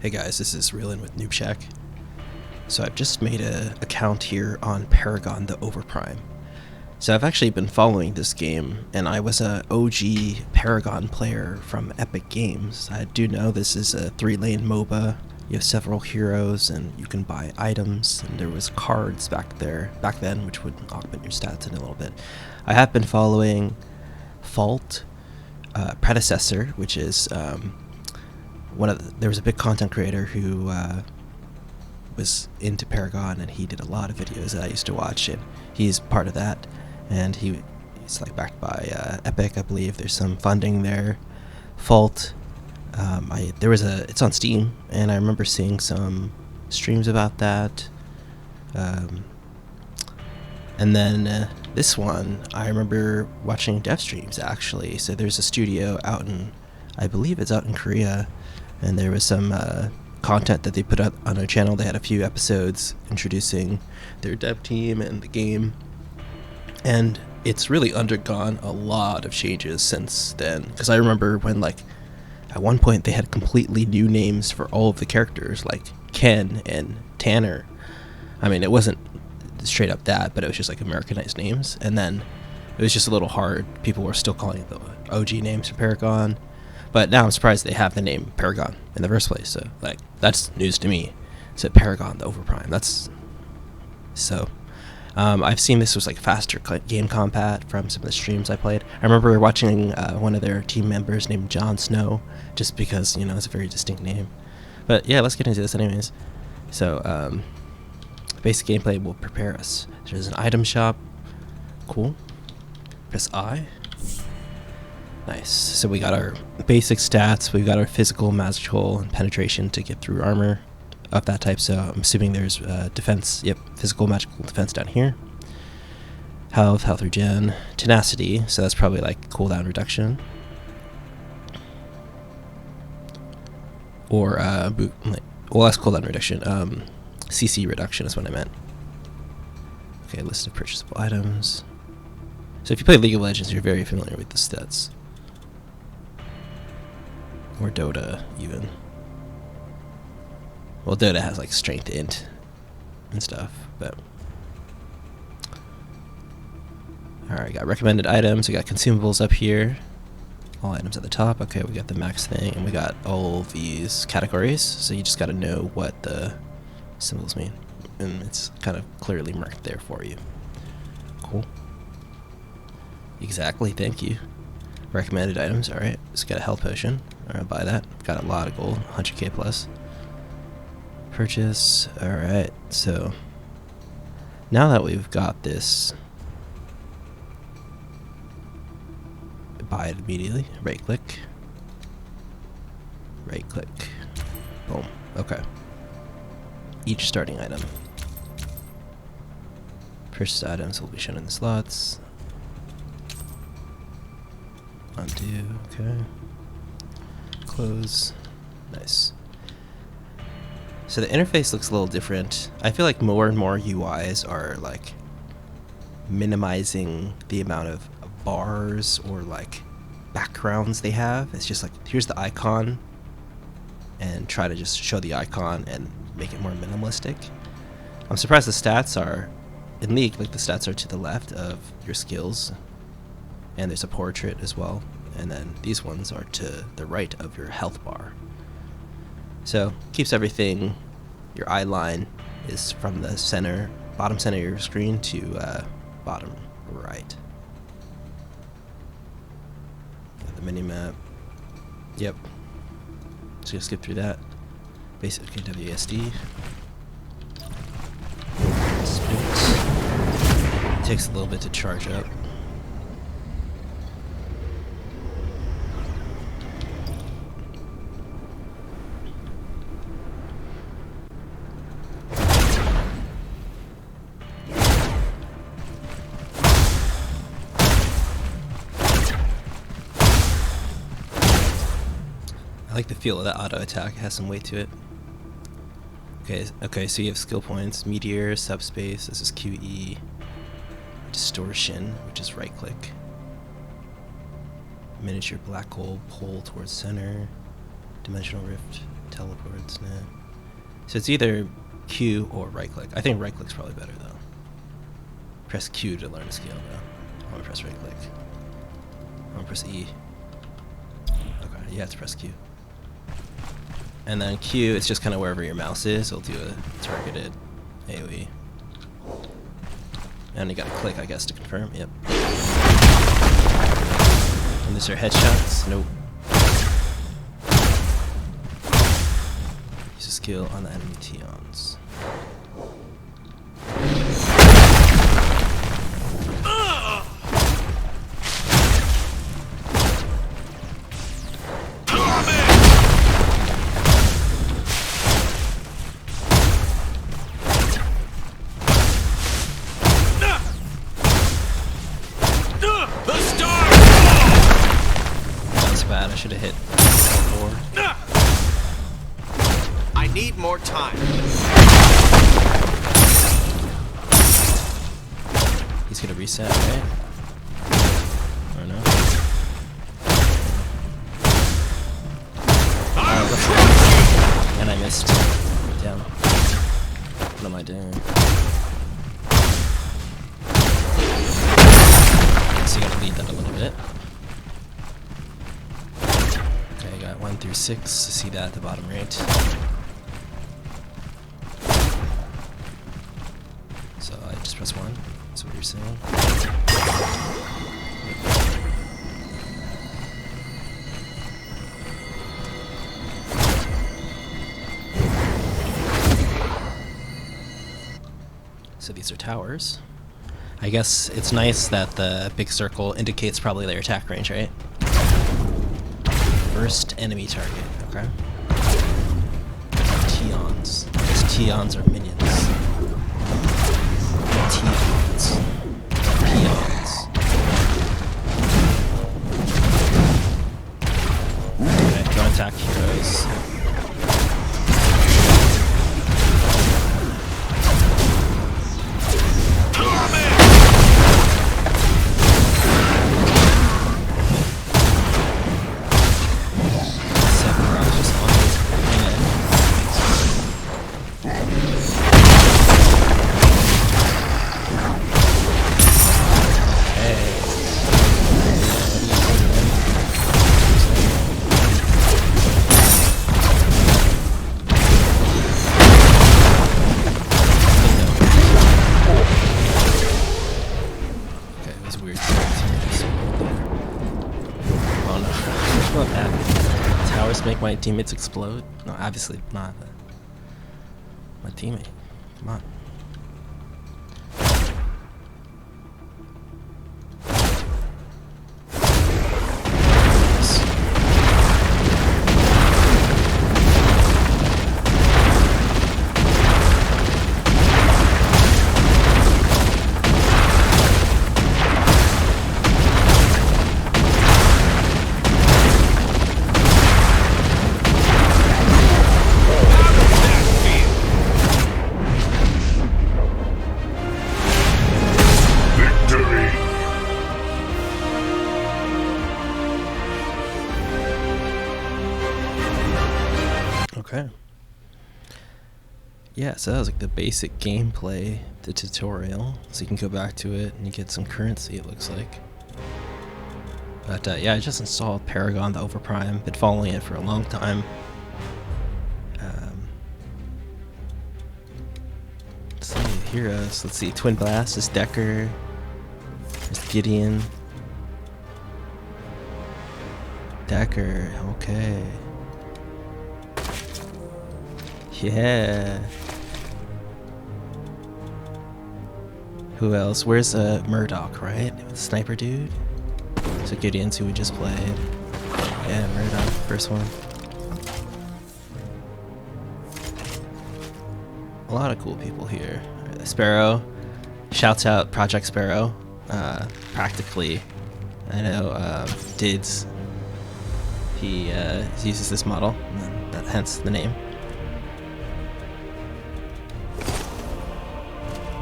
Hey guys, this is Reelin with Noobshack. So I've just made an account here on Paragon, the Overprime. So I've actually been following this game, and I was a OG Paragon player from Epic Games. I do know this is a 3-lane MOBA. You have several heroes, and you can buy items, and there was cards back then, which would augment your stats in a little bit. I have been following Fault, predecessor, which is there was a big content creator who was into Paragon, and he did a lot of videos that I used to watch, and he's part of that, and he's like backed by Epic, I believe. There's some funding there. Fault, it's on Steam, and I remember seeing some streams about that. And then this one, I remember watching dev streams actually. So there's a studio out in, I believe it's out in Korea, and there was some content that they put up on their channel. They had a few episodes introducing their dev team and the game, and it's really undergone a lot of changes since then. Because I remember when, like, at one point they had completely new names for all of the characters, like Ken and Tanner. I mean, it wasn't straight up that, but it was just like Americanized names, and then it was just a little hard. People were still calling it the OG names for Paragon, but now I'm surprised they have the name Paragon in the first place. So, like, that's news to me. It's Paragon, the Overprime. That's so. I've seen this was like faster game combat from some of the streams I played. I remember watching one of their team members named Jon Snow, just because, you know, it's a very distinct name. But yeah, let's get into this anyways. So, basic gameplay will prepare us. There's an item shop. Cool. Press I. Nice. So we got our basic stats. We've got our physical, magical, and penetration to get through armor of that type. So I'm assuming there's defense. Yep, physical, magical, defense down here. Health regen, tenacity. So that's probably like cooldown reduction. Or well, that's cooldown reduction. CC reduction is what I meant. Okay, list of purchasable items. So if you play League of Legends, you're very familiar with the stats. Or Dota, even. Well, Dota has like strength int and stuff, but... Alright, got recommended items, we got consumables up here. All items at the top. Okay, we got the max thing, and we got all these categories, so you just gotta know what the symbols mean, and it's kind of clearly marked there for you. Cool. Exactly, thank you. Recommended items, alright. Just got a health potion. Alright, buy that. Got a lot of gold, 100k plus. Purchase, alright. So, now that we've got this, buy it immediately. Right click. Right click. Boom. Okay. Each starting item. Purchased items will be shown in the slots. Undo, okay. Close. Nice. So the interface looks a little different. I feel like more and more UIs are like minimizing the amount of bars or like backgrounds they have. It's just like, here's the icon, and try to just show the icon and make it more minimalistic. I'm surprised the stats are in League, like the stats are to the left of your skills, and there's a portrait as well, and then these ones are to the right of your health bar. So keeps everything, your eye line is from the center, bottom center of your screen to bottom right. Got the mini map. Yep. Just gonna skip through that. Basic WASD. It takes a little bit to charge up. I like the feel of that auto attack. It has some weight to it. Okay, so you have skill points, meteors, subspace, this is QE, distortion, which is right click, miniature black hole, pull towards center, dimensional rift. Teleports, nah. So it's either Q or right click. I think right click's probably better though. Press Q to learn a skill though. I'm gonna press right click. I'm gonna press E. Okay, yeah, it's press Q. And then Q, it's just kind of wherever your mouse is. It'll do a targeted AoE. And you gotta click, I guess, to confirm. Yep. And these are headshots. Nope. Use a skill on the enemy Tions. Bad. I should have hit 4. I need more time. He's gonna reset, right? Or no? And I missed. Damn. What am I doing? So you gotta lead that a little bit. 1 through 6 to see that at the bottom right. So I just press 1. That's what you're saying. So these are towers. I guess it's nice that the big circle indicates probably their attack range, right? First enemy target, okay. Tions. These Tions are minions. Tions. Peons. Okay, don't attack heroes. Make my teammates explode? No, obviously not. My teammate. Come on. Okay. Yeah, so that was like the basic gameplay, the tutorial. So you can go back to it and you get some currency, it looks like. But yeah, I just installed Paragon, the Overprime. Been following it for a long time. Let's see, heroes. Let's see, Twin Blast is Decker. There's Gideon. Decker, okay. Yeah. Who else? Where's Murdoch, right? The sniper dude? So Gideon's who we just played. Yeah, Murdoch, first one. A lot of cool people here. Sparrow. Shouts out Project Sparrow. Practically, I know Dids. He uses this model, hence the name.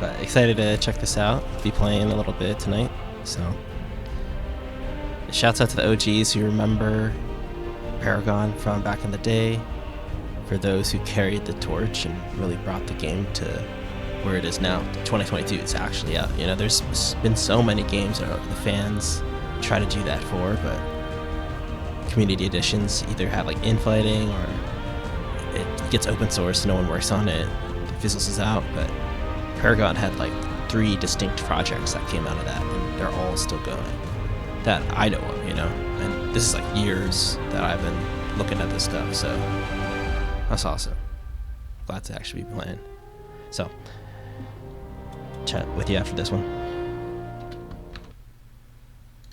But excited to check this out. Be playing a little bit tonight. So, shouts out to the OGs who remember Paragon from back in the day. for those who carried the torch and really brought the game to where it is now. 2022 it's actually out. You know, there's been so many games that the fans try to do that for, but community editions either have like infighting or it gets open source, no one works on it, it fizzles out. But Paragon had like 3 distinct projects that came out of that, and they're all still going that I know of, you know. And this is like years that I've been looking at this stuff, so that's awesome. Glad to actually be playing. So chat with you after this one.